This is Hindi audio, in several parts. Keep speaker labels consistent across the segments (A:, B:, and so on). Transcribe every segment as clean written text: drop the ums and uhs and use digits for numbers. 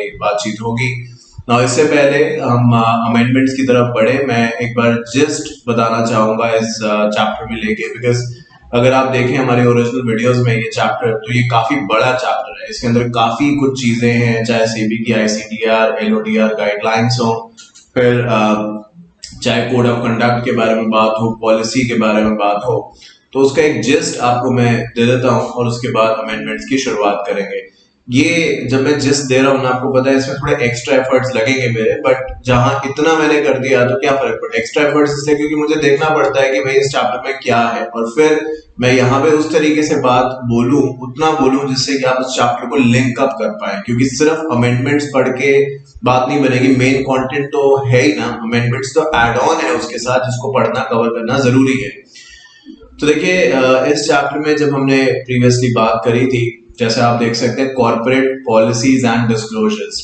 A: हमारी बातचीत होगी। ना इससे पहले हम अमेंडमेंट्स की तरफ बढ़े, मैं एक बार जस्ट बताना चाहूंगा इस चैप्टर में लेके, बिकॉज अगर आप देखें हमारे ओरिजिनल वीडियोस में ये चैप्टर, तो ये काफी बड़ा चैप्टर है। इसके अंदर काफी कुछ चीजें हैं, चाहे सेबी की ICTR LODR गाइडलाइंस हो, फिर चाहे कोड ऑफ कंडक्ट के बारे में बात हो, पॉलिसी के बारे में बात हो, तो उसका एक जिस्ट आपको मैं दे देता हूं और उसके बाद अमेंडमेंट्स की शुरुआत करेंगे। ये जब मैं जिस्ट दे रहा हूँ ना, आपको पता है इसमें थोड़े एक्स्ट्रा एफर्ट्स लगेंगे मेरे, बट जहां इतना मैंने कर दिया तो क्या फर्क पड़ता है। एक्स्ट्रा एफर्ट्स इसलिए क्योंकि मुझे देखना पड़ता है कि भाई इस चैप्टर में क्या है, और फिर मैं यहाँ पे उस तरीके से बात बोलूं, उतना बोलूं जिससे कि आप उस चैप्टर को लिंक अप कर पाए, क्योंकि सिर्फ अमेंडमेंट्स पढ़ के बात नहीं बनेगी। मेन कंटेंट तो है ही ना, अमेंडमेंट्स तो एड ऑन है उसके साथ, जिसको पढ़ना कवर करना जरूरी है। तो देखिए इस चैप्टर में जब हमने प्रीवियसली बात करी थी, जैसे आप देख सकते हैं कॉर्पोरेट पॉलिसीज एंड डिस्क्लोजर्स।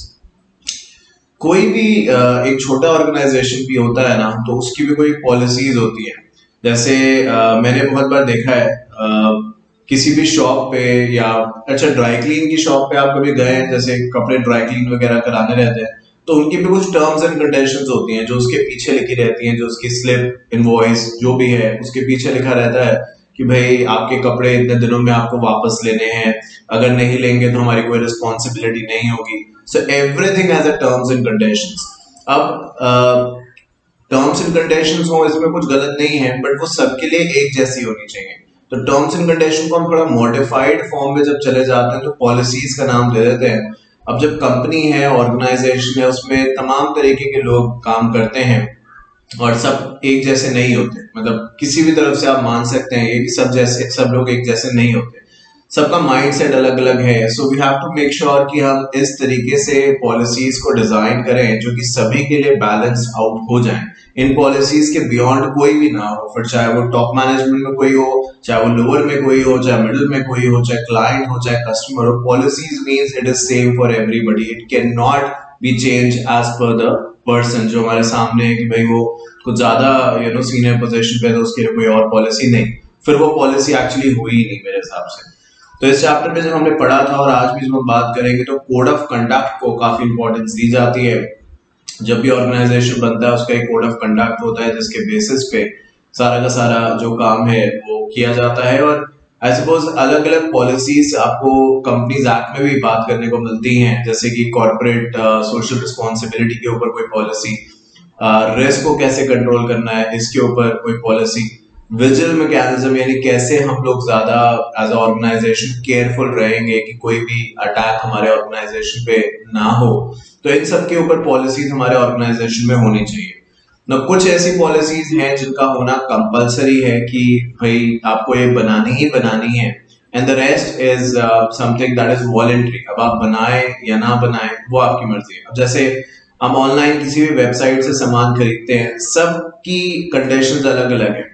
A: कोई भी एक छोटा ऑर्गेनाइजेशन भी होता है ना, तो उसकी भी कोई पॉलिसीज होती है। जैसे मैंने बहुत बार देखा है किसी भी शॉप पे, या अच्छा ड्राई क्लीन की शॉप पे आप कभी गए हैं, जैसे कपड़े ड्राई क्लीन वगैरह कराने रहते हैं, तो उनकी भी कुछ टर्म्स एंड कंडीशंस होती हैं जो उसके पीछे लिखी रहती हैं, जो उसकी स्लिप इनवॉइस जो भी है उसके पीछे लिखा रहता है कि भाई आपके कपड़े इतने दिनों में आपको वापस लेने हैं, अगर नहीं लेंगे तो हमारी कोई रिस्पॉन्सिबिलिटी नहीं होगी। So everything has a terms and conditions. अब टर्म्स एंड कंडीशंस हो इसमें कुछ गलत नहीं है, बट वो सबके लिए एक जैसी होनी चाहिए। तो टर्म्स एंड कंडीशन को हम थोड़ा मॉडिफाइड फॉर्म में जब चले जाते हैं तो पॉलिसीज का नाम दे देते हैं। अब जब कंपनी है, ऑर्गेनाइजेशन है, उसमें तमाम तरीके के लोग काम करते हैं और सब एक जैसे नहीं होते। मतलब किसी भी तरफ से आप मान सकते हैं ये कि सब लोग एक जैसे नहीं होते, सबका माइंडसेट अलग अलग है। So we have to make sure कि हम इस तरीके से पॉलिसीज को डिजाइन करें जो कि सभी के लिए बैलेंस्ड आउट हो जाएं। इन पॉलिसीज के बियॉन्ड कोई भी ना हो, फिर चाहे वो टॉप मैनेजमेंट में कोई हो, चाहे वो लोअर में कोई हो, चाहे मिडिल में कोई हो, चाहे क्लाइंट हो, चाहे कस्टमर हो। Policies means it is same for everybody, it can not be change as per the person जो हमारे सामने है कि भाई वो कुछ ज्यादा सीनियर पोजीशन पे, तो उसके लिए कोई और पॉलिसी नहीं, फिर वो पॉलिसी एक्चुअली हुई ही नहीं मेरे हिसाब से। तो इस चैप्टर में जब हमने पढ़ा था और आज भी जब हम बात करेंगे, तो कोड ऑफ कंडक्ट को काफी इंपॉर्टेंस दी जाती है। जब भी ऑर्गेनाइजेशन बनता है उसका एक कोड ऑफ कंडक्ट होता है जिसके बेसिस पे सारा का सारा जो काम है वो किया जाता है। और आई सपोज अलग अलग पॉलिसीज आपको कंपनीज एक्ट में भी बात करने को मिलती हैं, जैसे कि कॉर्पोरेट सोशल रिस्पॉन्सिबिलिटी के ऊपर कोई पॉलिसी, रिस्क को कैसे कंट्रोल करना है इसके ऊपर कोई पॉलिसी, विजिल मैकेनिज्म यानी कैसे हम लोग ज्यादा एज ऑर्गेनाइजेशन केयरफुल रहेंगे कि कोई भी अटैक हमारे ऑर्गेनाइजेशन पे ना हो। तो इन सब के ऊपर पॉलिसीज हमारे ऑर्गेनाइजेशन में होनी चाहिए ना। कुछ ऐसी पॉलिसीज हैं जिनका होना कंपलसरी है कि भाई आपको ये बनानी ही बनानी है, and the rest is something that is voluntary. अब आप बनाए या ना बनाए वो आपकी मर्जी है। अब जैसे हम ऑनलाइन किसी भी वेबसाइट से सामान खरीदते हैं, सबकी कंडीशंस अलग अलग है।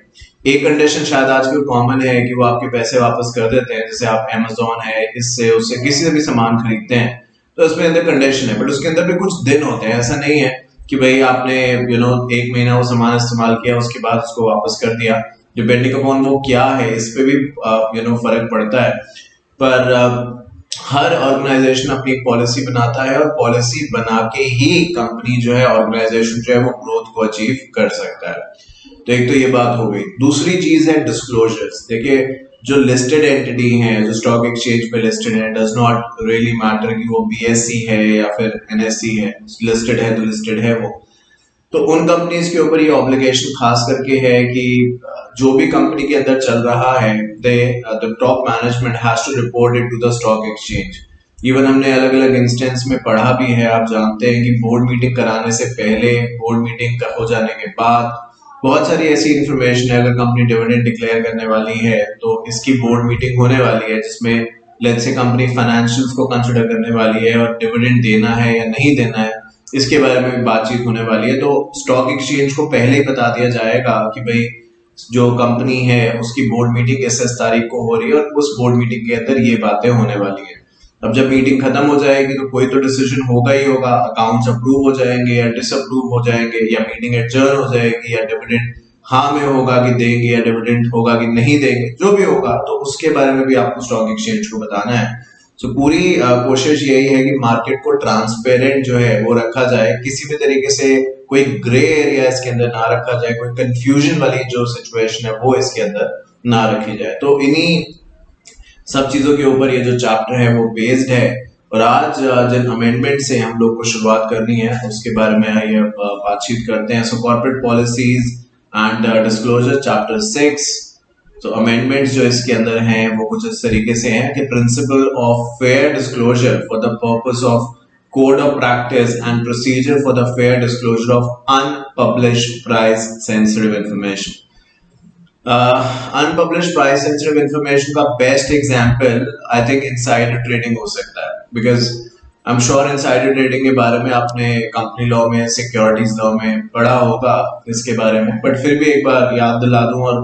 A: एक कंडीशन शायद आजकल कॉमन है कि वो आपके पैसे वापस कर देते हैं, जैसे आप Amazon है, इससे उससे किसी से भी सामान खरीदते हैं तो उसमें अंदर कंडीशन है, बट उसके अंदर भी कुछ दिन होते हैं। ऐसा नहीं है कि भाई आपने एक महीना वो सामान इस्तेमाल किया उसके बाद उसको वापस कर दिया। डिपेंडिंग अपॉन वो क्या है इस पे भी फर्क पड़ता है। पर हर ऑर्गेनाइजेशन अपनी एक पॉलिसी बनाता है, और पॉलिसी बना के ही कंपनी जो है, ऑर्गेनाइजेशन जो है, वो ग्रोथ को अचीव कर सकता है। तो एक तो ये बात हो गई। दूसरी चीज है डिस्क्लोजर्स। देखिए जो लिस्टेड एंटिटी है, जो स्टॉक एक्सचेंज पे लिस्टेड है, डज नॉट रियली मैटर कि वो BSE है या फिर NSE है, लिस्टेड है तो लिस्टेड है वो। तो उन कंपनीज के ऊपर ये ऑब्लिगेशन खास करके है कि जो भी कंपनी के अंदर चल रहा है, the top management has to report it to the stock exchange. Even हमने अलग अलग इंस्टेंस में पढ़ा भी है, आप जानते हैं कि बोर्ड मीटिंग कराने से पहले, बोर्ड मीटिंग हो जाने के बाद बहुत सारी ऐसी इंफॉर्मेशन है। अगर कंपनी डिविडेंड डिक्लेयर करने वाली है तो इसकी बोर्ड मीटिंग होने वाली है, जिसमें लेट्स से कंपनी फाइनेंशियल्स को कंसिडर करने वाली है और डिविडेंड देना है या नहीं देना है इसके बारे में भी बातचीत होने वाली है। तो स्टॉक एक्सचेंज को पहले ही बता दिया जाएगा कि भाई जो कंपनी है उसकी बोर्ड मीटिंग इस तारीख को हो रही है और उस बोर्ड मीटिंग के अंदर ये बातें होने वाली है। अब जब मीटिंग खत्म हो जाएगी तो कोई तो डिसीजन होगा ही होगा, अकाउंट्स अप्रूव हो जाएंगे या डिसअप्रूव हो जाएंगे, या मीटिंग एडजर्न हो जाएगी, या डिविडेंड हाँ में होगा कि देंगे, या डिविडेंड होगा कि नहीं देंगे, जो भी होगा तो उसके बारे में भी आपको स्टॉक एक्सचेंज को बताना है। सो पूरी कोशिश यही है कि मार्केट को ट्रांसपेरेंट जो है वो रखा जाए, किसी भी तरीके से कोई ग्रे एरिया इसके अंदर ना रखा जाए, कोई कंफ्यूजन वाली जो सिचुएशन है वो इसके अंदर ना रखी जाए। तो इन्हीं सब चीजों के ऊपर ये जो चैप्टर है वो बेस्ड है। और आज जिन अमेंडमेंट से हम लोग को शुरुआत करनी है उसके बारे में आइए बातचीत करते हैं। So corporate policies and disclosure chapter 6। तो अमेंडमेंट्स जो इसके अंदर हैं वो कुछ इस तरीके से हैं कि principle of fair disclosure for the purpose of code of practice and procedure for the fair disclosure of unpublished price sensitive information. Unpublished price sensitive information का best example I think insider trading हो सकता है, because I am sure insider trading के बारे में आपने कंपनी लॉ में, सिक्योरिटीज लॉ में पढ़ा होगा इसके बारे में, बट फिर भी एक बार याद दिला दूं। और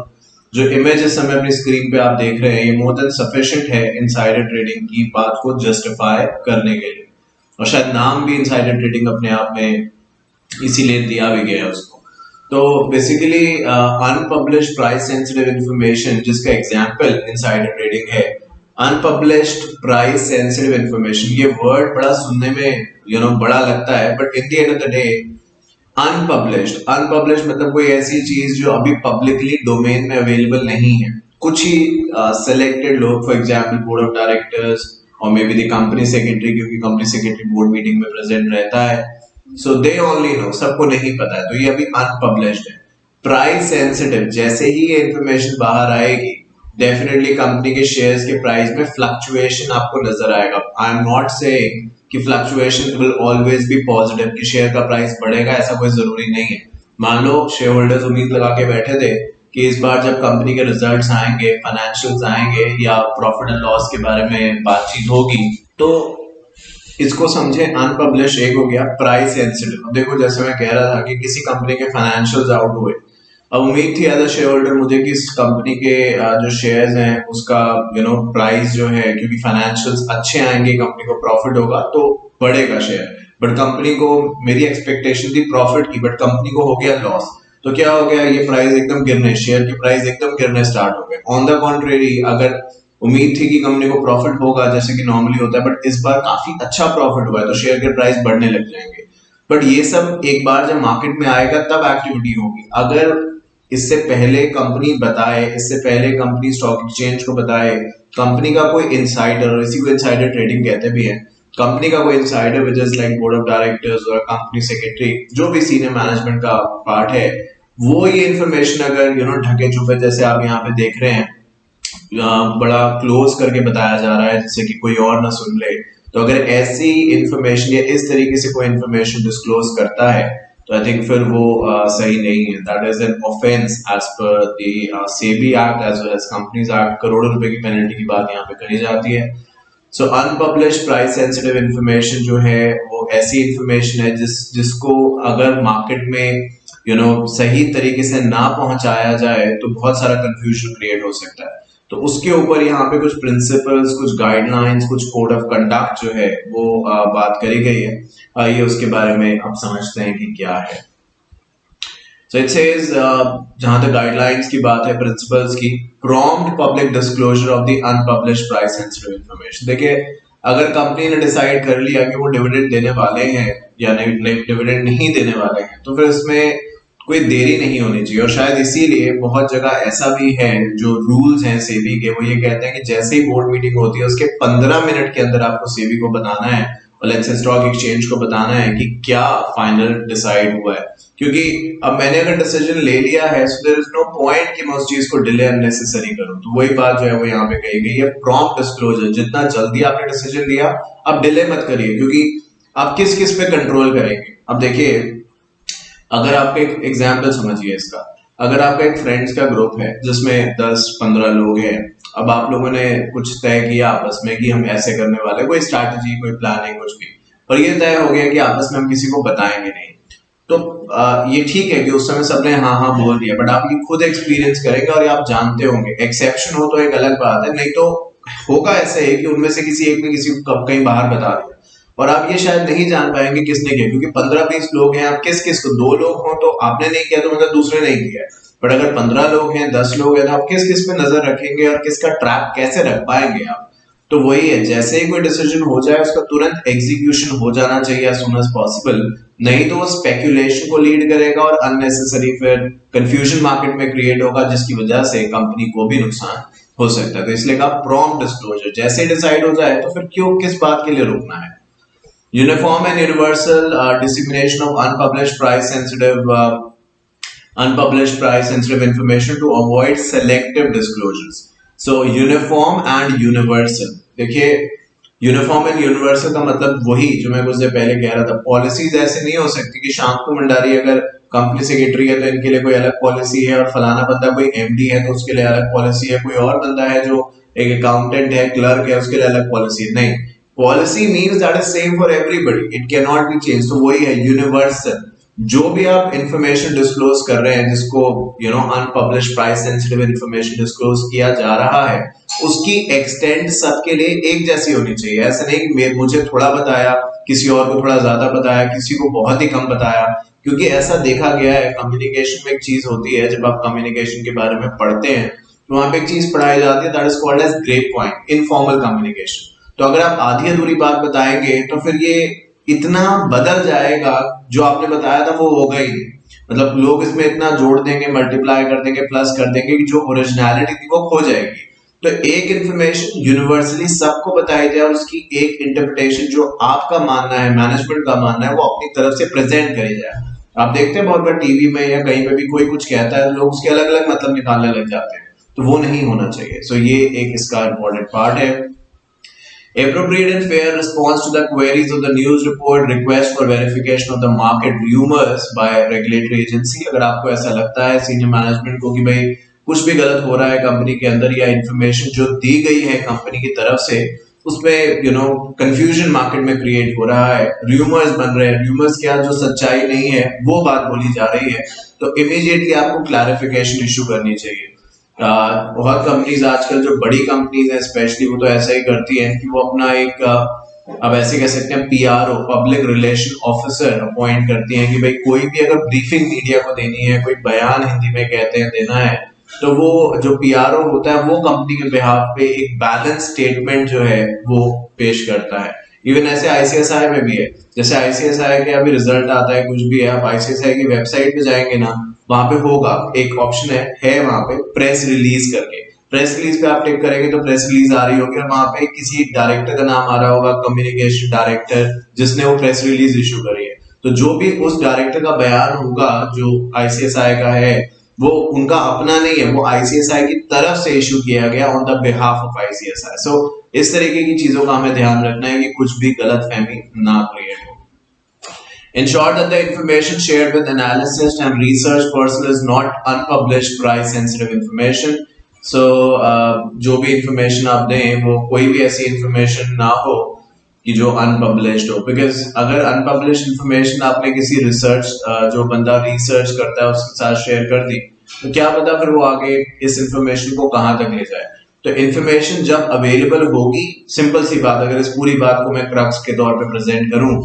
A: जो इमेज इस समय अपनी स्क्रीन पे आप देख रहे हैं ये मोर देन सफिशिएंट है इनसाइडर ट्रेडिंग की बात को जस्टिफाई करने के लिए, और शायद नाम भी इनसाइडर ट्रेडिंग अपने आप में इसीलिए दिया भी गया है उसको। तो basically unpublished price sensitive information जिसका एग्जांपल इनसाइडर ट्रेडिंग है, अनपब्लिश्ड प्राइस सेंसिटिव इंफॉर्मेशन, ये वर्ड बड़ा सुनने में बड़ा लगता है, but in the end of the day unpublished मतलब कोई ऐसी चीज जो अभी पब्लिकली डोमेन में अवेलेबल नहीं है। कुछ ही सिलेक्टेड लोग, for example board of directors और may be the company secretary, क्योंकि कंपनी सेक्रेटरी बोर्ड मीटिंग में प्रेजेंट रहता है, सो दे ओनली नो, सबको नहीं पता है, तो ये अभी अनपब्लिश्ड है। प्राइस सेंसिटिव, जैसे ही ये इंफॉर्मेशन बाहर आएगी डेफिनेटली कंपनी के शेयर्स के प्राइस में फ्लक्चुएशन आपको नजर आएगा। आई एम नॉट सेइंग कि fluctuation will always be positive, कि शेयर का प्राइस बढ़ेगा, ऐसा कोई जरूरी नहीं है। मान लो शेयर होल्डर्स उम्मीद लगा के बैठे थे कि इस बार जब कंपनी के रिजल्ट्स आएंगे, फाइनेंशियल्स आएंगे या प्रॉफिट एंड लॉस के बारे में बातचीत होगी, तो इसको समझे अनपब्लिश एक हो गया प्राइस सेंसिटिव। अब देखो जैसे मैं कह रहा था कि किसी कंपनी के फाइनेंशियल्स आउट हुए, अब उम्मीद थी एज अ शेयर होल्डर मुझे कि इस कंपनी के जो शेयर्स हैं उसका प्राइस जो है, क्योंकि फाइनेंशियल्स अच्छे आएंगे, कंपनी को प्रॉफिट होगा तो बढ़ेगा शेयर, बट कंपनी को, मेरी एक्सपेक्टेशन थी प्रॉफिट की, बट कंपनी को हो गया लॉस, तो क्या हो गया, ये प्राइस एकदम गिरने, शेयर की प्राइस एकदम गिरने स्टार्ट हो गए। ऑन द कॉन्ट्रेरी, अगर उम्मीद थी कि कंपनी को प्रॉफिट होगा जैसे कि नॉर्मली होता है, बट इस बार काफी अच्छा प्रॉफिट हुआ है तो शेयर के प्राइस बढ़ने लग जाएंगे। बट ये सब एक बार जब मार्केट में आएगा तब एक्टिविटी होगी। अगर इससे पहले कंपनी बताए, इससे पहले कंपनी स्टॉक एक्सचेंज को बताए, कंपनी का कोई इनसाइडर, और इसी को इनसाइडर ट्रेडिंग कहते भी है, कंपनी का कोई insider which is like board of directors और कंपनी सेक्रेटरी, जो भी सीनियर मैनेजमेंट का पार्ट है, वो ये इन्फॉर्मेशन अगर ढके छुपे जैसे आप यहाँ पे देख रहे हैं बड़ा क्लोज करके बताया जा रहा है जिससे कि कोई और ना सुन ले, तो अगर ऐसी इंफॉर्मेशन या इस तरीके से कोई इंफॉर्मेशन डिस्क्लोज करता है तो आई थिंक फिर वो सही नहीं है। That is an offence as per the SEBI act as well as companies act. करोड़ों रुपए की पेनल्टी की बात यहाँ पे करी जाती है। सो अनपब्लिश्ड प्राइस सेंसिटिव इंफॉर्मेशन जो है वो ऐसी इंफॉर्मेशन है जिसको अगर मार्केट में सही तरीके से ना पहुंचाया जाए तो बहुत सारा कंफ्यूजन क्रिएट हो सकता है। तो उसके ऊपर यहाँ पे कुछ प्रिंसिपल्स, कुछ गाइडलाइंस, कुछ कोड ऑफ कंडक्ट जो है वो बात करी गई है। आइए उसके बारे में अब समझते हैं कि क्या है। So it says, जहां तक गाइडलाइंस की बात है, प्रिंसिपल्स की, prompt public disclosure of the unpublished price sensitive information. देखिए अगर कंपनी ने डिसाइड कर लिया कि वो डिविडेंड देने वाले हैं या नहीं डिविडेंड नहीं देने वाले हैं, तो फिर इसमें कोई देरी नहीं होनी चाहिए। और शायद इसीलिए बहुत जगह ऐसा भी है, जो रूल्स हैं सेबी के, वो ये कहते हैं कि जैसे ही बोर्ड मीटिंग होती है उसके 15 मिनट के अंदर आपको सेबी को बताना है और लेट्स से स्टॉक एक्सचेंज को बताना है कि क्या फाइनल डिसाइड हुआ है। क्योंकि अब मैंने अगर डिसीजन ले लिया है so there is no point कि मैं उस चीज को डिले अननेसेसरी करूं। तो वही बात जो है वो यहाँ पे कही गई है, प्रॉम्प्ट डिस्क्लोजर। जितना जल्दी आपने डिसीजन लिया आप डिले मत करिए, क्योंकि आप किस किस पे कंट्रोल करेंगे। अब देखिए अगर आपका एक एग्जाम्पल समझिए इसका, अगर आपका एक फ्रेंड्स का ग्रुप है जिसमें 10-15 लोग हैं, अब आप लोगों ने कुछ तय किया आपस में कि हम ऐसे करने वाले, कोई स्ट्रैटेजी, कोई प्लानिंग, कुछ भी, और ये तय हो गया कि आपस में हम किसी को बताएंगे नहीं, तो ये ठीक है कि उस समय सबने हाँ हाँ बोल दिया, बट आप ये खुद एक्सपीरियंस करेंगे और आप जानते होंगे, एक्सेप्शन हो तो एक अलग बात है, नहीं तो होगा ऐसे ही कि उनमें से किसी एक ने किसी को कहीं बाहर बता दिया और आप ये शायद नहीं जान पाएंगे किसने किया, क्योंकि 15-20 लोग हैं, आप किस किस को, 2 लोग हो तो आपने नहीं किया तो मतलब दूसरे नहीं किया, बट अगर 15 लोग हैं, 10 लोग हैं, तो आप किस किस पे नजर रखेंगे और किसका ट्रैक कैसे रख पाएंगे आप। तो वही है, जैसे ही कोई डिसीजन हो जाए उसका तुरंत एग्जीक्यूशन हो जाना चाहिए as soon as possible, नहीं तो वो स्पेकुलेशन को लीड करेगा और अननेसेसरी फिर कंफ्यूजन मार्केट में क्रिएट होगा, जिसकी वजह से कंपनी को भी नुकसान हो सकता है। तो इसलिए कहा प्रॉम्प्ट डिस्क्लोजर, जैसे डिसाइड हो जाए तो फिर क्यों किस बात के लिए रुकना है। Uniform and universal dissemination of unpublished price sensitive information to avoid selective disclosures. So uniform and universal, देखिए यूनिफॉर्म एंड यूनिवर्सल का मतलब वही जो मैं कुछ देर पहले कह रहा था, पॉलिसीज ऐसे नहीं हो सकती कि शांतनु भंडारी अगर कंपनी सेक्रेटरी है तो इनके लिए कोई अलग पॉलिसी है, और फलाना बंदा कोई एमडी है तो उसके लिए अलग पॉलिसी है, कोई और बंदा है जो एक अकाउंटेंट है, क्लर्क है, उसके लिए अलग पॉलिसी है। नहीं, policy means that is same for everybody, it can not be change. तो वही है यूनिवर्सल, जो भी आप इंफॉर्मेशन डिस्क्लोज कर रहे हैं, जिसको unpublished price sensitive information disclose किया जा रहा है, उसकी एक्सटेंट सबके लिए एक जैसी होनी चाहिए। ऐसा नहीं कि मुझे थोड़ा बताया, किसी और को थोड़ा ज्यादा बताया, किसी को बहुत ही कम बताया, क्योंकि ऐसा देखा गया है कम्युनिकेशन में एक चीज होती है, जब आप कम्युनिकेशन के बारे में पढ़ते हैं तो वहां पे एक चीज पढ़ाई जाती है, that is called as grape point, informal communication. तो अगर आप आधी अधूरी बात बताएंगे तो फिर ये इतना बदल जाएगा, जो आपने बताया था वो होगा ही नहीं। मतलब लोग इसमें इतना जोड़ देंगे, मल्टीप्लाई कर देंगे, प्लस कर देंगे कि जो ओरिजिनलिटी थी वो खो जाएगी। तो एक इंफॉर्मेशन यूनिवर्सली सबको बताई जाए और उसकी एक इंटरप्रिटेशन जो आपका मानना है, मैनेजमेंट का मानना है, वो अपनी तरफ से प्रेजेंट करी जाए। आप देखते हैं बहुत बार टीवी में या कहीं पे भी कोई कुछ कहता है, लोग उसके अलग अलग मतलब निकालने लग जाते हैं, तो वो नहीं होना चाहिए। सो ये एक इसका इंपॉर्टेंट पार्ट है। Appropriate and fair response to the queries of the news report, request for verification of the market rumors by regulatory agency। अगर आपको ऐसा लगता है सीनियर मैनेजमेंट को कि भाई कुछ भी गलत हो रहा है कंपनी के अंदर, या इंफॉर्मेशन जो दी गई है कंपनी की तरफ से उसमें कंफ्यूजन मार्केट में क्रिएट हो रहा है, रूमर्स बन रहे हैं, रूमर्स क्या, जो सच्चाई नहीं है वो बात बोली जा रही है, तो इमीडिएटली आपको क्लैरिफिकेशन इशू करनी चाहिए। बहुत कंपनीज आजकल जो बड़ी कंपनीज हैं स्पेशली, वो तो ऐसा ही करती हैं कि वो अपना एक अब ऐसे कह सकते हैं PRO, public relation officer appoint करती हैं कि भाई कोई भी अगर ब्रीफिंग मीडिया को देनी है, कोई बयान हिंदी में कहते हैं देना है, तो वो जो पीआरओ होता है वो कंपनी के बिहाफ पे एक बैलेंस स्टेटमेंट जो है वो पेश करता है। इवन ऐसे आईसीएसआई में भी है, जैसे आईसीएसआई के अभी रिजल्ट आता है, कुछ भी है, आप आईसीएसआई की वेबसाइट पे जाएंगे ना, वहां पे होगा एक ऑप्शन है वहां पे प्रेस रिलीज करके, प्रेस रिलीज पे आप टिक करेंगे तो प्रेस रिलीज आ रही होगी, और वहां पे किसी डायरेक्टर का नाम आ रहा होगा, कम्युनिकेशन डायरेक्टर, जिसने वो प्रेस रिलीज इशू करी है। तो जो भी उस डायरेक्टर का बयान होगा जो आईसीएसआई का है, वो उनका अपना नहीं है, वो आईसीएसआई की तरफ से इशू किया गया on the behalf of ICSI. So इस तरीके की चीजों का हमें ध्यान रखना है कि कुछ भी गलतफहमी ना क्रिएट हो। Ensure that the information shared with analyst and research personnel is not unpublished price sensitive information. So जो भी information आप दें वो कोई भी ऐसी information ना हो कि जो unpublished हो, because अगर unpublished information आपने किसी research जो बंदा research करता है उसके साथ share कर दी, तो क्या पता फिर वो आगे इस information को कहाँ तक ले जाए। तो information जब available होगी, simple सी बात, अगर इस पूरी बात को मैं crux के तौर पे present करूँ,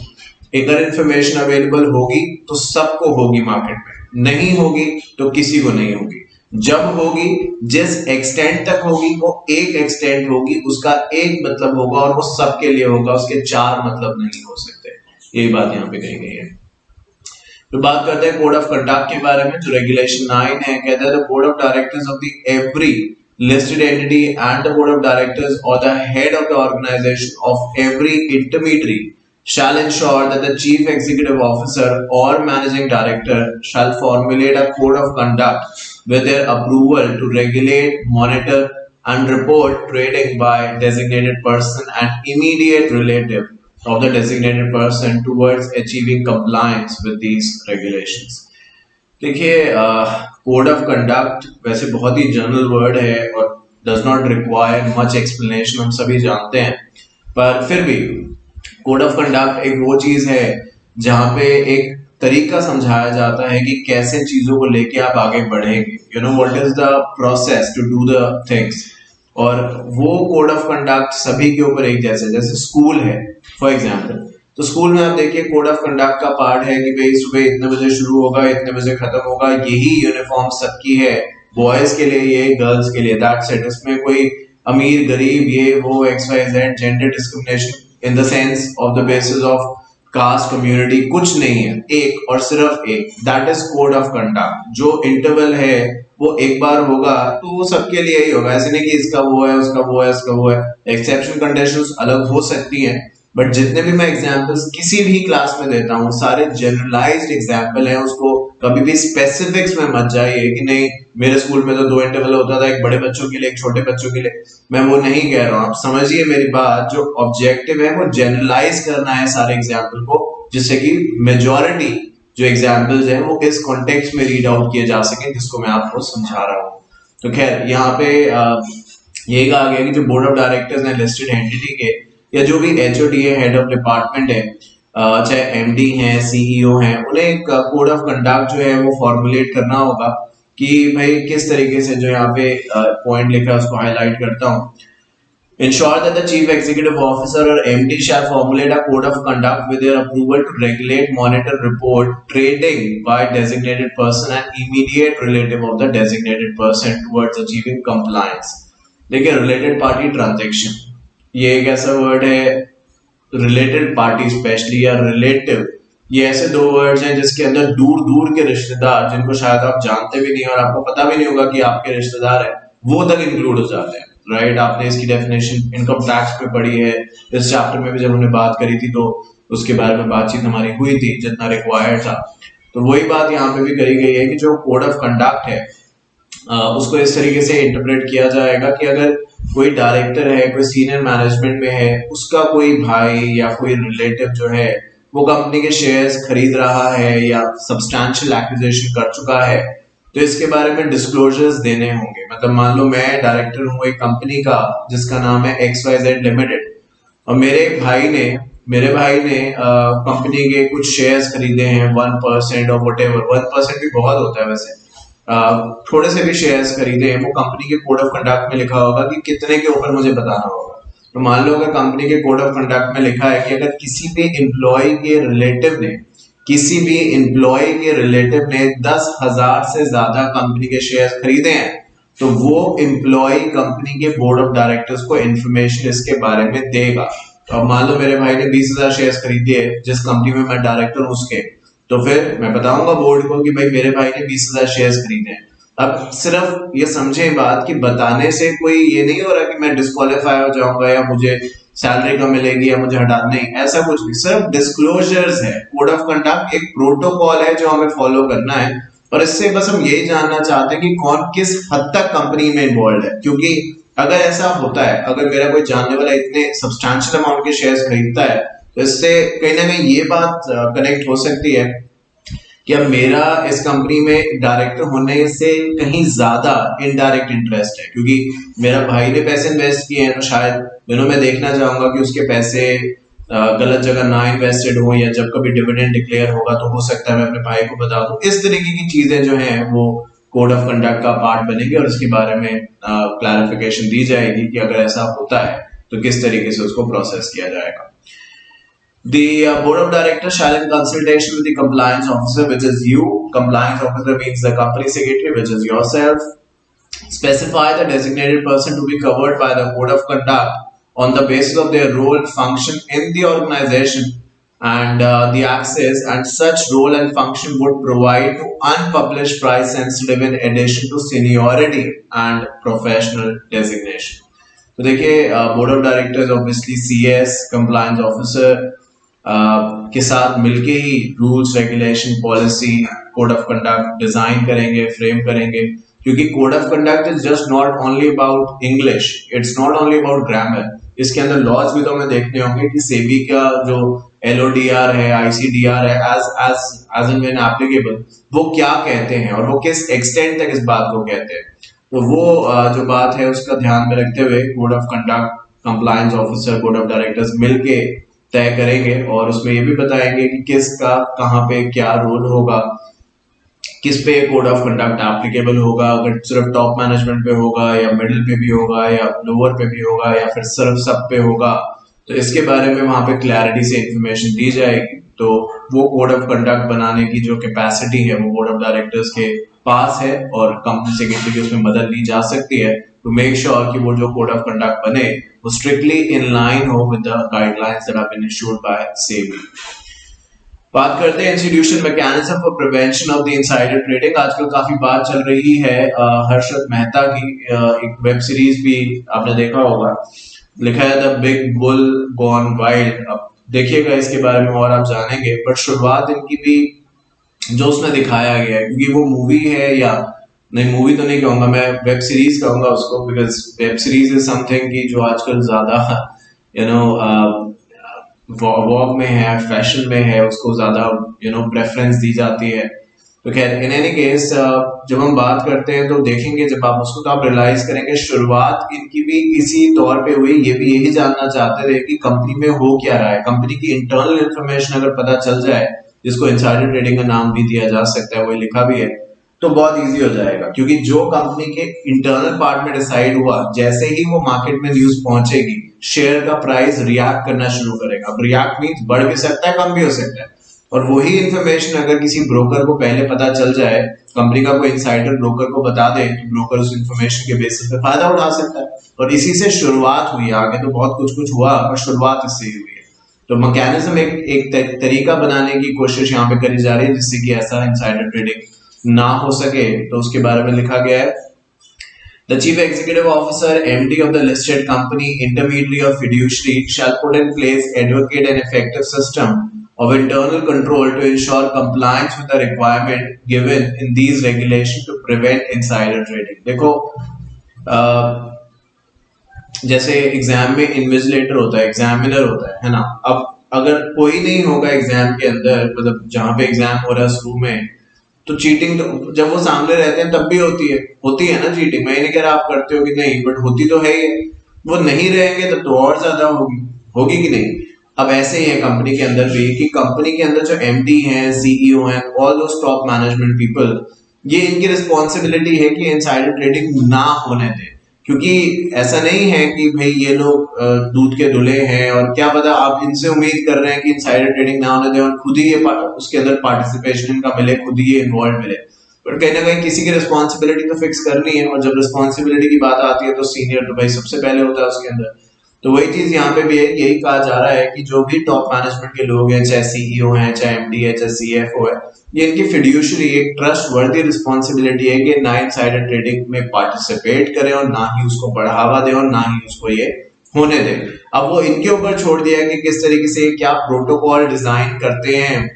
A: अगर इंफॉर्मेशन अवेलेबल होगी तो सबको होगी मार्केट में, नहीं होगी तो किसी को नहीं होगी। जब होगी, जिस एक्सटेंट तक होगी वो एक एक्सटेंट होगी, उसका एक मतलब होगा और वो सबके लिए होगा, उसके चार मतलब नहीं हो सकते। यही बात यहाँ पे कही गई है। तो बात करते हैं कोड ऑफ कंडक्ट के बारे में, जो रेगुलेशन 9 है, कहता है the board of directors of the every listed entity and the board of directors or the head of the organization of every intermediary shall ensure that the chief executive officer or managing director shall formulate a code of conduct with their approval to regulate, monitor and report trading by designated person and immediate relative of the designated person towards achieving compliance with these regulations। देखिए कोड ऑफ कंडक्ट वैसे बहुत ही जनरल वर्ड है और does not require much explanation, हम सभी जानते हैं, पर फिर भी कोड ऑफ कंडक्ट एक वो चीज है जहां पे एक तरीका समझाया जाता है कि कैसे चीजों को लेके आप आगे बढ़ेंगे, you know what is the process to do the things. और वो कोड ऑफ कंडक्ट सभी के ऊपर एक जैसे स्कूल है फॉर एग्जाम्पल, तो स्कूल में आप देखिए कोड ऑफ कंडक्ट का पार्ट है कि भाई सुबह इतने बजे शुरू होगा, इतने बजे खत्म होगा, यही यूनिफॉर्म सबकी है, बॉयज के लिए ये, गर्ल्स के लिए, दैट्स इट। इसमें कोई अमीर गरीब ये वो XYZ, gender discrimination in the sense of the basis of cast community कुछ नहीं है, एक और सिर्फ एक, that is code of conduct. जो इंटरवल है वो एक बार होगा तो वो सबके लिए ही होगा, ऐसे नहीं कि इसका वो है उसका वो है इसका वो है। एक्सेप्शन कंडीशंस अलग हो सकती हैं, बट जितने भी मैं एग्जांपल्स किसी भी क्लास में देता हूँ सारे जनरलाइज्ड एग्जांपल हैं। उसको कभी भी स्पेसिफिक्स में मत जाइए कि नहीं मेरे स्कूल में तो 2 इंटरवल होता था, एक बड़े बच्चों के लिए एक छोटे बच्चों के लिए। मैं वो नहीं कह रहा हूँ, आप समझिए मेरी बात। जो ऑब्जेक्टिव है वो जनरलाइज करना है सारे एग्जाम्पल को, जिससे कि मेजोरिटी जो एग्जाम्पल्स हैं वो इस कॉन्टेक्स्ट में रीड आउट किए जा सके, जिसको मैं आपको समझा रहा हूँ। तो खैर यहाँ पे यही कहा गया कि जो बोर्ड ऑफ डायरेक्टर्स हैं लिस्टेड एंटिटी के, या जो भी HOD है, हेड ऑफ डिपार्टमेंट है, चाहे MD हैं, CEO हैं, उन्हें एक कोड ऑफ कंडक्ट जो है वो फॉर्मुलेट करना होगा कि भाई किस तरीके से, जो यहाँ पे पॉइंट लिखा है उसको हाईलाइट करता हूँ। Ensure that the chief executive officer or MD shall formulate a code of conduct with their approval to regulate, monitor, report trading by designated person and immediate relative of the designated person towards achieving compliance। देखिए रिलेटेड पार्टी ट्रांजेक्शन, ये एक ऐसा वर्ड है, रिलेटेड पार्टी स्पेशली या रिलेटिव, ये ऐसे 2 वर्ड्स हैं जिसके अंदर दूर दूर के रिश्तेदार, जिनको शायद आप जानते भी नहीं और आपको पता भी नहीं होगा कि आपके रिश्तेदार हैं, वो तक इंक्लूड हो जाते हैं। राइट, आपने इसकी डेफिनेशन इनकम टैक्स पे पढ़ी है, इस चैप्टर में भी जब हमने बात करी थी तो उसके बारे में बातचीत हमारी हुई थी जितना रिक्वायर्ड था। तो वही बात यहाँ पे भी करी गई है कि जो कोड ऑफ कंडक्ट है उसको इस तरीके से इंटरप्रेट किया जाएगा कि अगर कोई डायरेक्टर है, कोई सीनियर मैनेजमेंट में है, उसका कोई भाई या कोई रिलेटिव जो है वो कंपनी के शेयर्स खरीद रहा है या सब्सटैंशियल एक्विजिशन कर चुका है, तो इसके बारे में डिस्क्लोजर्स देने होंगे। मतलब मान लो मैं डायरेक्टर हूँ एक कंपनी का जिसका नाम है XYZ लिमिटेड, और मेरे भाई ने कंपनी के कुछ शेयर्स खरीदे हैं 1% और वटेवर, 1% भी बहुत होता है वैसे, थोड़े से भी शेयर्स खरीदे हैं, वो कंपनी के कोड ऑफ कंडक्ट में लिखा होगा कि कितने के ऊपर मुझे बताना होगा। तो मान लो अगर कंपनी के कोड ऑफ कंडक्ट में लिखा है कि अगर किसी भी एम्प्लॉय के रिलेटिव ने 10,000 से ज्यादा कंपनी के शेयर्स खरीदे हैं, तो वो एम्प्लॉय कंपनी के बोर्ड ऑफ डायरेक्टर्स को इंफॉर्मेशन इसके बारे में देगा। तो अब मान लो मेरे भाई ने 20,000 शेयर्स खरीदे है जिस कंपनी में मैं डायरेक्टर हूं उसके, तो फिर मैं बताऊंगा बोर्ड को कि भाई मेरे भाई ने 20,000 शेयर्स खरीदे हैं। अब सिर्फ ये समझे बात कि बताने से कोई ये नहीं हो रहा कि मैं डिस्क्वालीफाई हो जाऊंगा या मुझे सैलरी कम मिलेगी या मुझे हटा, नहीं, ऐसा कुछ नहीं, सिर्फ डिस्क्लोजर्स है। कोड ऑफ कंडक्ट एक प्रोटोकॉल है जो हमें फॉलो करना है, और इससे बस हम यही जानना चाहते हैं कि कौन किस हद तक कंपनी में इन्वॉल्व है। क्योंकि अगर ऐसा होता है, अगर मेरा कोई जानने वाला इतने सब्सटैंशियल अमाउंट के शेयर्स खरीदता है, तो इससे कहीं ना कहीं ये बात कनेक्ट हो सकती है कि अब मेरा इस कंपनी में डायरेक्टर होने से कहीं ज्यादा इनडायरेक्ट इंटरेस्ट है, क्योंकि मेरा भाई ने पैसे इन्वेस्ट किए हैं, तो शायद मैं देखना चाहूंगा कि उसके पैसे गलत जगह ना इन्वेस्टेड हो, या जब कभी डिविडेंड डिक्लेयर होगा तो हो सकता है मैं अपने भाई को बता दूं। इस तरीके की चीजें जो हैं वो कोड ऑफ कंडक्ट का पार्ट बनेगी, और इसके बारे में क्लैरिफिकेशन दी जाएगी कि अगर ऐसा होता है तो किस तरीके से उसको प्रोसेस किया जाएगा। The board of directors shall, in consultation with the compliance officer, which is you, compliance officer means the company secretary, which is yourself, specify the designated person to be covered by the code of conduct on the basis of their role, function in the organization, and the access and such role and function would provide to unpublished price sensitive in addition to seniority and professional designation। तो देखिए board of directors obviously CS compliance officer के साथ मिलके ही rules, regulation, policy, code of conduct design करेंगे, फ्रेम करेंगे। क्योंकि code of conduct is just not only about English, it's not only about grammar, इसके अंदर लॉज भी तो हमें देखने होंगे कि सेबी का जो LODR है, ICDR है, एज एंड व्हेन एप्लीकेबल, वो क्या कहते हैं और वो किस एक्सटेंट तक इस बात को कहते हैं। तो वो जो बात है उसका ध्यान में रखते हुए code of conduct compliance officer, board of directors मिलके तय करेंगे, और उसमें ये भी बताएंगे कि किसका कहाँ पे क्या रोल होगा, किस पे कोड ऑफ कंडक्ट एप्लीकेबल होगा, अगर सिर्फ टॉप मैनेजमेंट पे होगा या मिडिल पे भी होगा या लोअर पे भी होगा या फिर सिर्फ सब पे होगा। तो इसके बारे में वहां पे क्लैरिटी से इंफॉर्मेशन दी जाएगी। तो वो कोड ऑफ कंडक्ट बनाने की जो कैपेसिटी है वो बोर्ड ऑफ डायरेक्टर्स के पास है, और कंपनी सेक्रेटरी की उसमें मदद ली जा सकती है। टू मेक श्योर कि वो जो कोड ऑफ कंडक्ट बने वो स्ट्रिक्टली इन लाइन हो with the guidelines that have been issued by SEBI. बात करते हैं institution mechanism for prevention of the insider trading. आजकल काफी बात चल रही है हर्षद मेहता की एक वेब सीरीज भी आपने देखा होगा, लिखा है the big bull gone wild. अब देखिएगा इसके बारे में और आप जानेंगे, बट शुरुआत इनकी भी जो उसमें दिखाया गया है, क्योंकि वो मूवी है या नहीं, मूवी तो नहीं कहूंगा मैं, वेब सीरीज कहूंगा उसको, because web series is something की जो आजकल ज्यादा वॉक में है, फैशन में है, उसको ज्यादा प्रेफरेंस दी जाती है। तो खैर इन एनी केस जब हम बात करते हैं तो देखेंगे जब आप उसको तो आप रियलाइज करेंगे शुरुआत इनकी भी इसी तौर पे हुई। ये भी यही जानना चाहते थे कि कंपनी में हो क्या रहा है, कंपनी की इंटरनल इंफॉर्मेशन अगर पता चल जाए, जिसको इनसाइडर ट्रेडिंग का नाम भी दिया जा सकता है, वो लिखा भी है, तो बहुत इजी हो जाएगा। क्योंकि जो कंपनी के इंटरनल पार्ट में डिसाइड हुआ, जैसे ही वो मार्केट में न्यूज पहुंचेगी, शेयर का प्राइस रिएक्ट करना शुरू करेगा। अब रिएक्ट मींस बढ़ भी सकता है, कम भी हो सकता है, और वही इंफॉर्मेशन अगर किसी ब्रोकर को पहले पता चल जाए, कंपनी का कोई इनसाइडर ब्रोकर को बता दे, तो ब्रोकर उस इंफॉर्मेशन के बेसिस पे फायदा उठा सकता है। और इसी से शुरुआत हुई, आगे तो बहुत कुछ हुआ, और शुरुआत इससे ही हुई है। तो मैकेनिज्म एक तरीका बनाने की कोशिश यहाँ पे करी जा रही है जिससे कि ऐसा इनसाइडर ट्रेडिंग ना हो सके। तो उसके बारे में लिखा गया है, The chief executive officer, MD of the listed company, intermediary or fiduciary, shall put in place, advocate an effective system of internal control to ensure compliance with the requirement given in these regulations to prevent insider trading। देखो जैसे एग्जाम में इन्विजिलेटर होता है, एग्जामिनर होता है ना। अब अगर कोई नहीं होगा एग्जाम के अंदर, मतलब जहां पे एग्जाम हो रहा है शुरू में, तो चीटिंग तो जब वो सामने रहते हैं तब भी होती है ना चीटिंग। मैं नहीं कह रहा आप करते हो कि नहीं, बट होती तो है ही। वो नहीं रहेंगे तब तो और ज्यादा होगी कि नहीं। अब ऐसे ही है कंपनी के अंदर भी, कि कंपनी के अंदर जो एमडी हैं, सीईओ हैं, all those top management people, ये इनकी रिस्पॉन्सिबिलिटी है कि इनसाइडर ट्रेडिंग ना होने दें। क्योंकि ऐसा नहीं है कि भाई ये लोग दूध के धुले हैं और क्या पता आप इनसे उम्मीद कर रहे हैं कि इनसाइडर ट्रेडिंग ना होने दें और खुद ही ये उसके अंदर पार्टिसिपेशन इनका मिले, खुद ही ये इन्वॉल्व मिले। पर कहीं ना कहीं किसी की रिस्पॉन्सिबिलिटी तो फिक्स करनी है, और जब रिस्पॉन्सिबिलिटी की बात आती है तो सीनियर तो भाई सबसे पहले होता है उसके अंदर। तो वही चीज यहाँ पे भी है, यही कहा जा रहा है कि जो भी टॉप मैनेजमेंट के लोग हैं, चाहे सीईओ हैं, चाहे एमडी है, चाहे सीएफओ है, ये इनकी फिड्यूशरी एक ट्रस्ट वर्दी रिस्पॉन्सिबिलिटी है कि ना इनसाइडर ट्रेडिंग में पार्टिसिपेट करें और ना ही उसको बढ़ावा दें और ना ही उसको ये होने दें। अब वो इनके ऊपर छोड़ दिया है कि किस तरीके से क्या प्रोटोकॉल डिजाइन करते हैं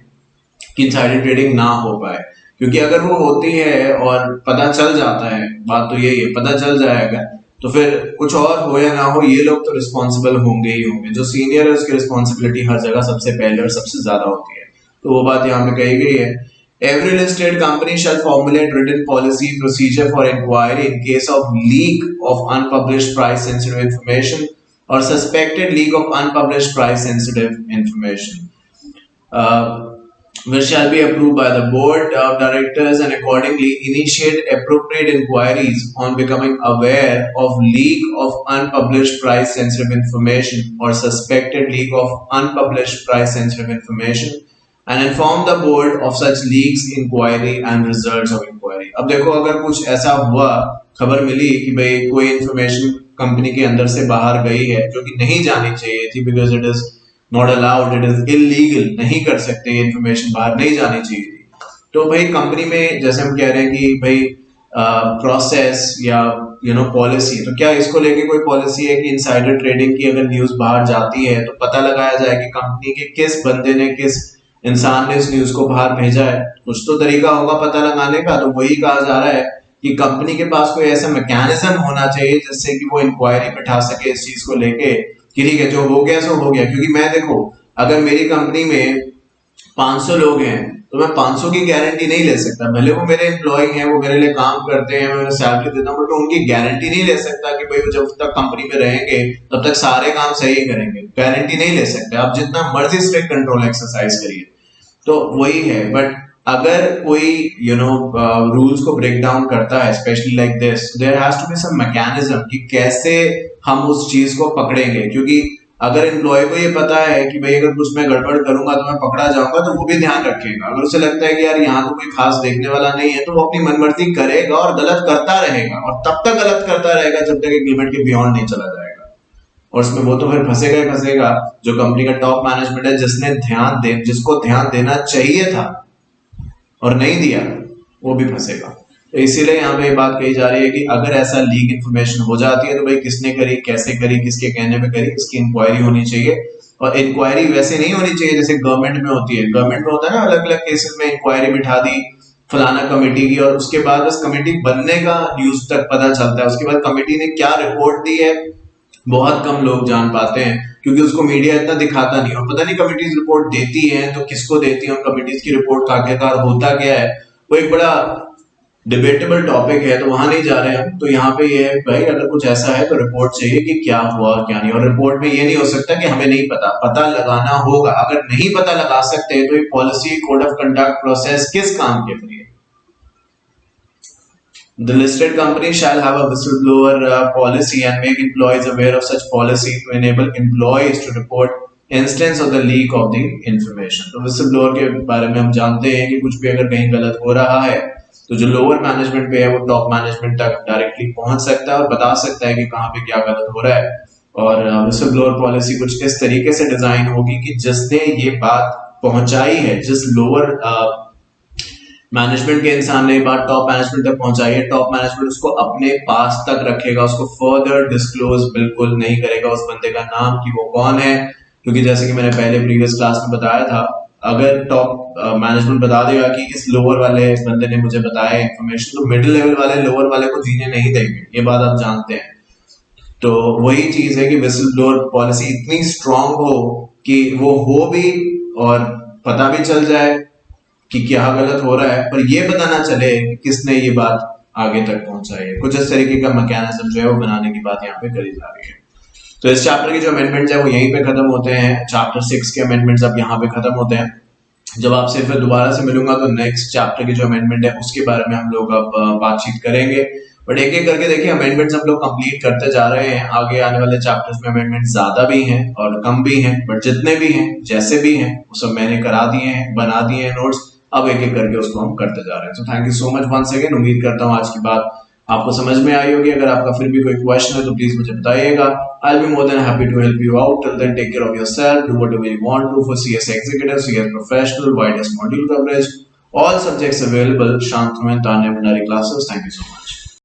A: कि इनसाइडर ट्रेडिंग ना हो पाए। क्योंकि अगर वो होती है और पता चल जाता है, बात तो यही है, पता चल जाएगा, तो फिर कुछ और हो या ना हो, ये लोग तो रिस्पॉन्सिबल होंगे ही होंगे। जो सीनियर है उसकी रिस्पॉन्सिबिलिटी हर जगह सबसे पहले और सबसे ज्यादा होती है। तो वो बात यहाँ पे कही गई है। Every listed company shall formulate written policy procedure for inquiry in case of leak of unpublished price sensitive information or suspected leak of unpublished price sensitive information, which shall be approved by the board of directors and accordingly initiate appropriate inquiries on becoming aware of leak of unpublished price sensitive information or suspected leak of unpublished price sensitive information and inform the board of such leaks, inquiry and results of inquiry। अब देखो अगर कुछ ऐसा हुआ, खबर मिली कि भाई कोई इंफॉर्मेशन कंपनी के अंदर से बाहर गई है जो कि नहीं जानी चाहिए थी, because it is not allowed, it is illegal, नहीं कर सकते, इंफॉर्मेशन बाहर नहीं जानी चाहिए थी। तो भाई कंपनी में जैसे हम कह रहे हैं कि भाई प्रोसेस या पॉलिसी, तो क्या इसको लेके कोई पॉलिसी है कि इनसाइडर ट्रेडिंग की अगर न्यूज बाहर जाती है तो पता लगाया जाए कि कंपनी के किस बंदे ने, किस इंसान ने इस न्यूज को बाहर भेजा है? कुछ तो तरीका होगा पता लगाने का। तो वही कहा जा रहा है कि कंपनी के पास कोई ऐसा मैकेनिज्म होना चाहिए जिससे कि वो इंक्वायरी बैठा सके इस चीज को लेके कि ठीक है जो हो गया सो हो गया। क्योंकि मैं देखो अगर मेरी कंपनी में 500 लोग हैं तो मैं 500 की गारंटी नहीं ले सकता। भले वो मेरे एम्प्लॉय हैं, वो मेरे लिए काम करते हैं, मैं उन्हें सैलरी देता हूँ, बट उनकी गारंटी नहीं ले सकता कि भाई जब तक कंपनी में रहेंगे तब तक सारे काम सही करेंगे। गारंटी नहीं ले सकते। आप जितना मर्जी स्ट्रिक्ट कंट्रोल एक्सरसाइज करिए। तो वही है। बट अगर कोई रूल्स को ब्रेक डाउन करता है, specially like this, there has to be some mechanism कि कैसे हम उस चीज को पकड़ेंगे। क्योंकि अगर एम्प्लॉय को ये पता है कि भाई अगर कुछ मैं गड़बड़ करूंगा तो मैं पकड़ा जाऊंगा, तो वो भी ध्यान रखेगा। अगर उसे लगता है कि यार यहाँ तो कोई खास देखने वाला नहीं है, तो वो अपनी मनमर्जी करेगा और गलत करता रहेगा, और तब तक गलत करता रहेगा जब तक एक लिमिट के बियॉन्ड नहीं चला जाएगा। और इसमें वो तो फिर फंसेगा ही फंसेगा जो कंपनी का टॉप मैनेजमेंट है, जिसको ध्यान देना चाहिए था और नहीं दिया, वो भी फंसेगा। तो इसीलिए यहाँ पे ये बात कही जा रही है कि अगर ऐसा लीक इन्फॉर्मेशन हो जाती है तो भाई किसने करी, कैसे करी, किसके कहने पे करी, इसकी इंक्वायरी होनी चाहिए। और इंक्वायरी वैसे नहीं होनी चाहिए जैसे गवर्नमेंट में होती है। गवर्नमेंट में होता है ना, अलग अलग केसेस में इंक्वायरी बिठा दी फलाना कमेटी की, और उसके बाद बस कमेटी बनने का न्यूज तक पता चलता है। उसके बाद कमेटी ने क्या रिपोर्ट दी है बहुत कम लोग जान पाते हैं, क्योंकि उसको मीडिया इतना दिखाता नहीं। और पता नहीं कमिटीज रिपोर्ट देती है तो किसको देती है, कमिटीज की रिपोर्ट का आखिरकार होता क्या है, वो एक बड़ा डिबेटेबल टॉपिक है, तो वहां नहीं जा रहे हैं हम। तो यहाँ पे ये है भाई, अगर कुछ ऐसा है तो रिपोर्ट चाहिए कि क्या हुआ क्या नहीं। और रिपोर्ट में ये नहीं हो सकता कि हमें नहीं पता लगाना होगा। अगर नहीं पता लगा सकते तो ये policy, code of conduct, process किस काम के लिए? The listed company shall have a whistleblower policy and make employees aware of such policy to enable employees to report instance of the leak of the information। तो whistleblower के बारे में हम जानते हैं कि कुछ भी अगर कहीं गलत हो रहा है तो जो लोअर मैनेजमेंट पे है वो टॉप मैनेजमेंट तक डायरेक्टली पहुंच सकता है और बता सकता है कि कहाँ पे क्या गलत हो रहा है। और whistleblower पॉलिसी कुछ इस तरीके से डिजाइन होगी कि जिसने ये बात पहुंचाई है, जिस लोअर मैनेजमेंट के इंसान ने बात टॉप मैनेजमेंट तक पहुंचाई है, टॉप मैनेजमेंट उसको अपने पास तक रखेगा, उसको फर्दर डिस्क्लोज बिल्कुल नहीं करेगा उस बंदे का नाम कि वो कौन है। क्योंकि जैसे कि मैंने पहले प्रीवियस क्लास में बताया था, अगर टॉप मैनेजमेंट बता देगा कि इस लोअर वाले बंदे ने मुझे बताया इन्फॉर्मेशन, तो मिडिल लेवल वाले लोअर वाले को जीने नहीं देंगे, ये बात आप जानते हैं। तो वही चीज है कि विसल ब्लोअर पॉलिसी इतनी स्ट्रांग हो कि वो हो भी और पता भी चल जाए कि क्या गलत हो रहा है, पर ये पता ना चले कि किसने ये बात आगे तक पहुंचाई है। कुछ इस तरीके का मैकेनिज्म जो है वो बनाने की बात यहाँ पे करी जा रही है। तो इस चैप्टर के जो अमेंडमेंट्स है वो यहीं पे खत्म होते हैं। चैप्टर 6 के अमेंडमेंट्स अब यहाँ पे खत्म होते हैं। जब आपसे फिर दोबारा से मिलूंगा तो नेक्स्ट चैप्टर की जो अमेंडमेंट है उसके बारे में हम लोग अब बातचीत करेंगे। बट एक एक करके देखिए अमेंडमेंट्स हम लोग कंप्लीट करते जा रहे हैं। आगे आने वाले चैप्टर्स में अमेंडमेंट ज्यादा भी हैं और कम भी हैं, बट जितने भी हैं जैसे भी हैं वो सब मैंने करा दिए हैं, बना दिए हैं नोट्स। अब एक एक करके उसको हम करते जा रहे हैं। तो thank you so much once again. उम्मीद करता हूँ आज की बात आपको समझ में आई होगी। अगर आपका फिर भी कोई क्वेश्चन है तो प्लीज मुझे बताइएगा। I will be more than happy to help you out. Till then take care of yourself, do whatever you want to for CS executive, CS professional, widest module coverage, all subjects available, Shantanu and Tanya Bhandari classes. Thank you so much.